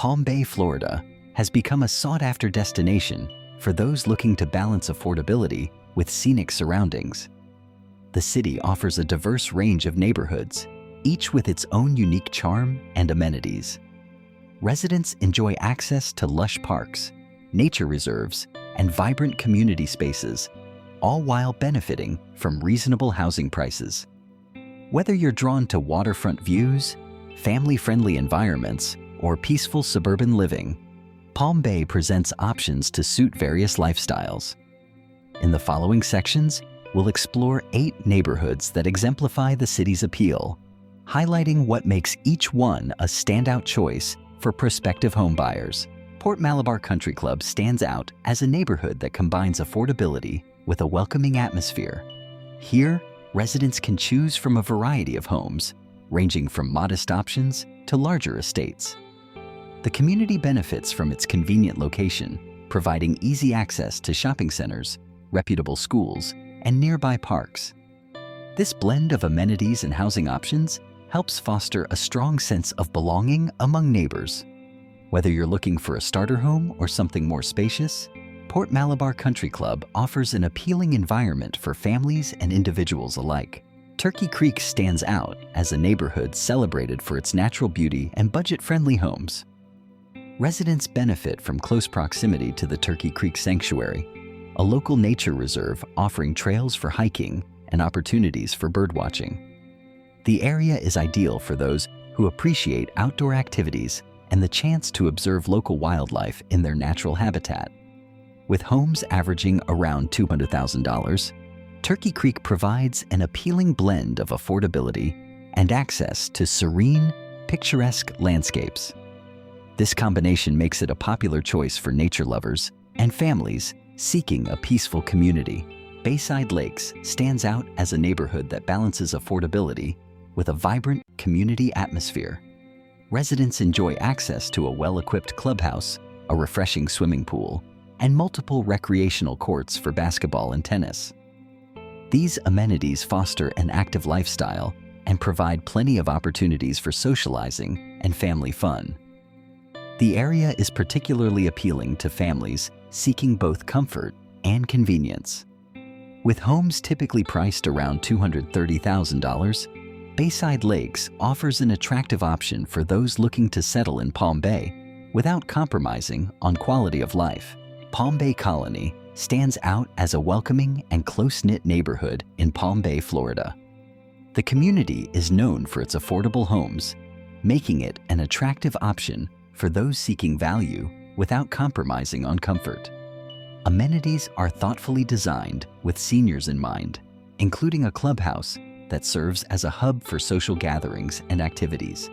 Palm Bay, Florida, has become a sought-after destination for those looking to balance affordability with scenic surroundings. The city offers a diverse range of neighborhoods, each with its own unique charm and amenities. Residents enjoy access to lush parks, nature reserves, and vibrant community spaces, all while benefiting from reasonable housing prices. Whether you're drawn to waterfront views, family-friendly environments, or peaceful suburban living, Palm Bay presents options to suit various lifestyles. In the following sections, we'll explore 8 neighborhoods that exemplify the city's appeal, highlighting what makes each one a standout choice for prospective homebuyers. Port Malabar Country Club stands out as a neighborhood that combines affordability with a welcoming atmosphere. Here, residents can choose from a variety of homes, ranging from modest options to larger estates. The community benefits from its convenient location, providing easy access to shopping centers, reputable schools, and nearby parks. This blend of amenities and housing options helps foster a strong sense of belonging among neighbors. Whether you're looking for a starter home or something more spacious, Port Malabar Country Club offers an appealing environment for families and individuals alike. Turkey Creek stands out as a neighborhood celebrated for its natural beauty and budget-friendly homes. Residents benefit from close proximity to the Turkey Creek Sanctuary, a local nature reserve offering trails for hiking and opportunities for birdwatching. The area is ideal for those who appreciate outdoor activities and the chance to observe local wildlife in their natural habitat. With homes averaging around $200,000, Turkey Creek provides an appealing blend of affordability and access to serene, picturesque landscapes. This combination makes it a popular choice for nature lovers and families seeking a peaceful community. Bayside Lakes stands out as a neighborhood that balances affordability with a vibrant community atmosphere. Residents enjoy access to a well-equipped clubhouse, a refreshing swimming pool, and multiple recreational courts for basketball and tennis. These amenities foster an active lifestyle and provide plenty of opportunities for socializing and family fun. The area is particularly appealing to families seeking both comfort and convenience. With homes typically priced around $230,000, Bayside Lakes offers an attractive option for those looking to settle in Palm Bay without compromising on quality of life. Palm Bay Colony stands out as a welcoming and close-knit neighborhood in Palm Bay, Florida. The community is known for its affordable homes, making it an attractive option for those seeking value without compromising on comfort. Amenities are thoughtfully designed with seniors in mind, including a clubhouse that serves as a hub for social gatherings and activities.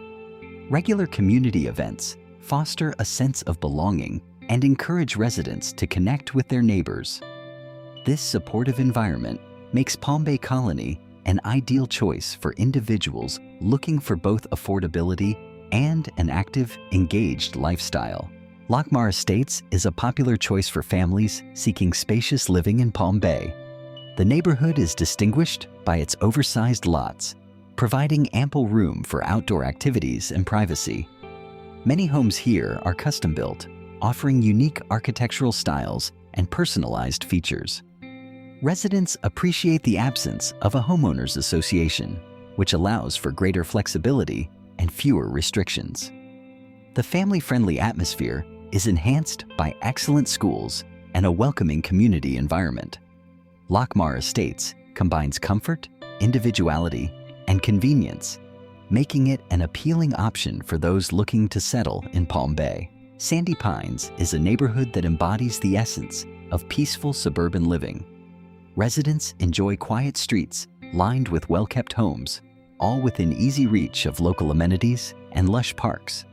Regular community events foster a sense of belonging and encourage residents to connect with their neighbors. This supportive environment makes Palm Bay Colony an ideal choice for individuals looking for both affordability and an active, engaged lifestyle. Lockmar Estates is a popular choice for families seeking spacious living in Palm Bay. The neighborhood is distinguished by its oversized lots, providing ample room for outdoor activities and privacy. Many homes here are custom-built, offering unique architectural styles and personalized features. Residents appreciate the absence of a homeowners association, which allows for greater flexibility and fewer restrictions. The family-friendly atmosphere is enhanced by excellent schools and a welcoming community environment. Lockmar Estates combines comfort, individuality, and convenience, making it an appealing option for those looking to settle in Palm Bay. Sandy Pines is a neighborhood that embodies the essence of peaceful suburban living. Residents enjoy quiet streets lined with well-kept homes, all within easy reach of local amenities and lush parks.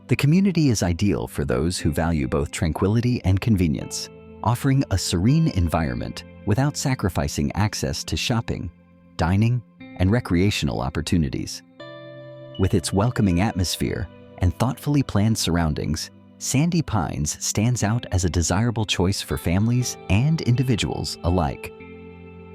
The community is ideal for those who value both tranquility and convenience, offering a serene environment without sacrificing access to shopping, dining, and recreational opportunities. With its welcoming atmosphere and thoughtfully planned surroundings, Sandy Pines stands out as a desirable choice for families and individuals alike.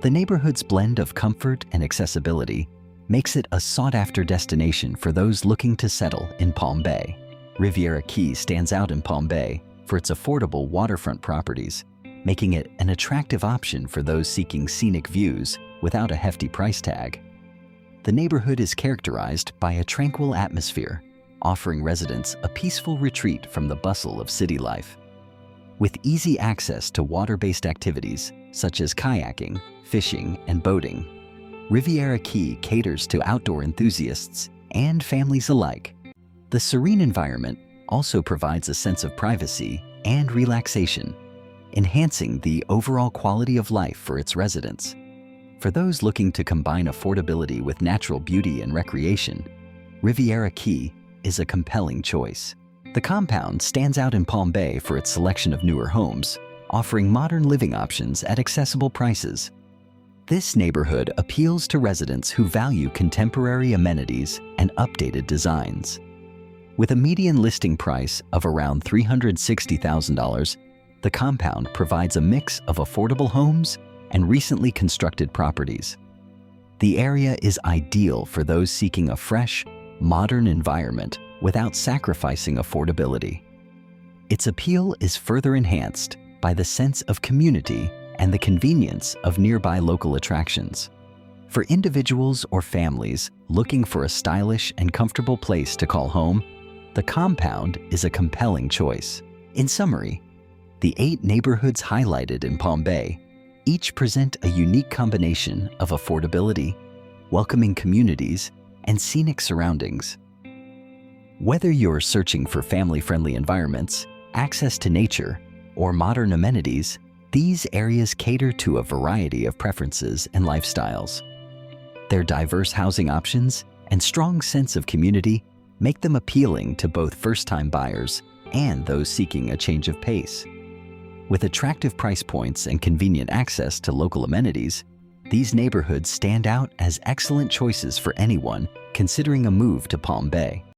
The neighborhood's blend of comfort and accessibility makes it a sought-after destination for those looking to settle in Palm Bay. Riviera Key stands out in Palm Bay for its affordable waterfront properties, making it an attractive option for those seeking scenic views without a hefty price tag. The neighborhood is characterized by a tranquil atmosphere, offering residents a peaceful retreat from the bustle of city life. With easy access to water-based activities such as kayaking, fishing, and boating, Riviera Key caters to outdoor enthusiasts and families alike. The serene environment also provides a sense of privacy and relaxation, enhancing the overall quality of life for its residents. For those looking to combine affordability with natural beauty and recreation, Riviera Key is a compelling choice. The compound stands out in Palm Bay for its selection of newer homes, offering modern living options at accessible prices. This neighborhood appeals to residents who value contemporary amenities and updated designs. With a median listing price of around $360,000, the compound provides a mix of affordable homes and recently constructed properties. The area is ideal for those seeking a fresh, modern environment without sacrificing affordability. Its appeal is further enhanced by the sense of community and the convenience of nearby local attractions. For individuals or families looking for a stylish and comfortable place to call home, the compound is a compelling choice. In summary, the 8 neighborhoods highlighted in Palm Bay each present a unique combination of affordability, welcoming communities, and scenic surroundings. Whether you're searching for family-friendly environments, access to nature, or modern amenities, these areas cater to a variety of preferences and lifestyles. Their diverse housing options and strong sense of community make them appealing to both first-time buyers and those seeking a change of pace. With attractive price points and convenient access to local amenities, these neighborhoods stand out as excellent choices for anyone considering a move to Palm Bay.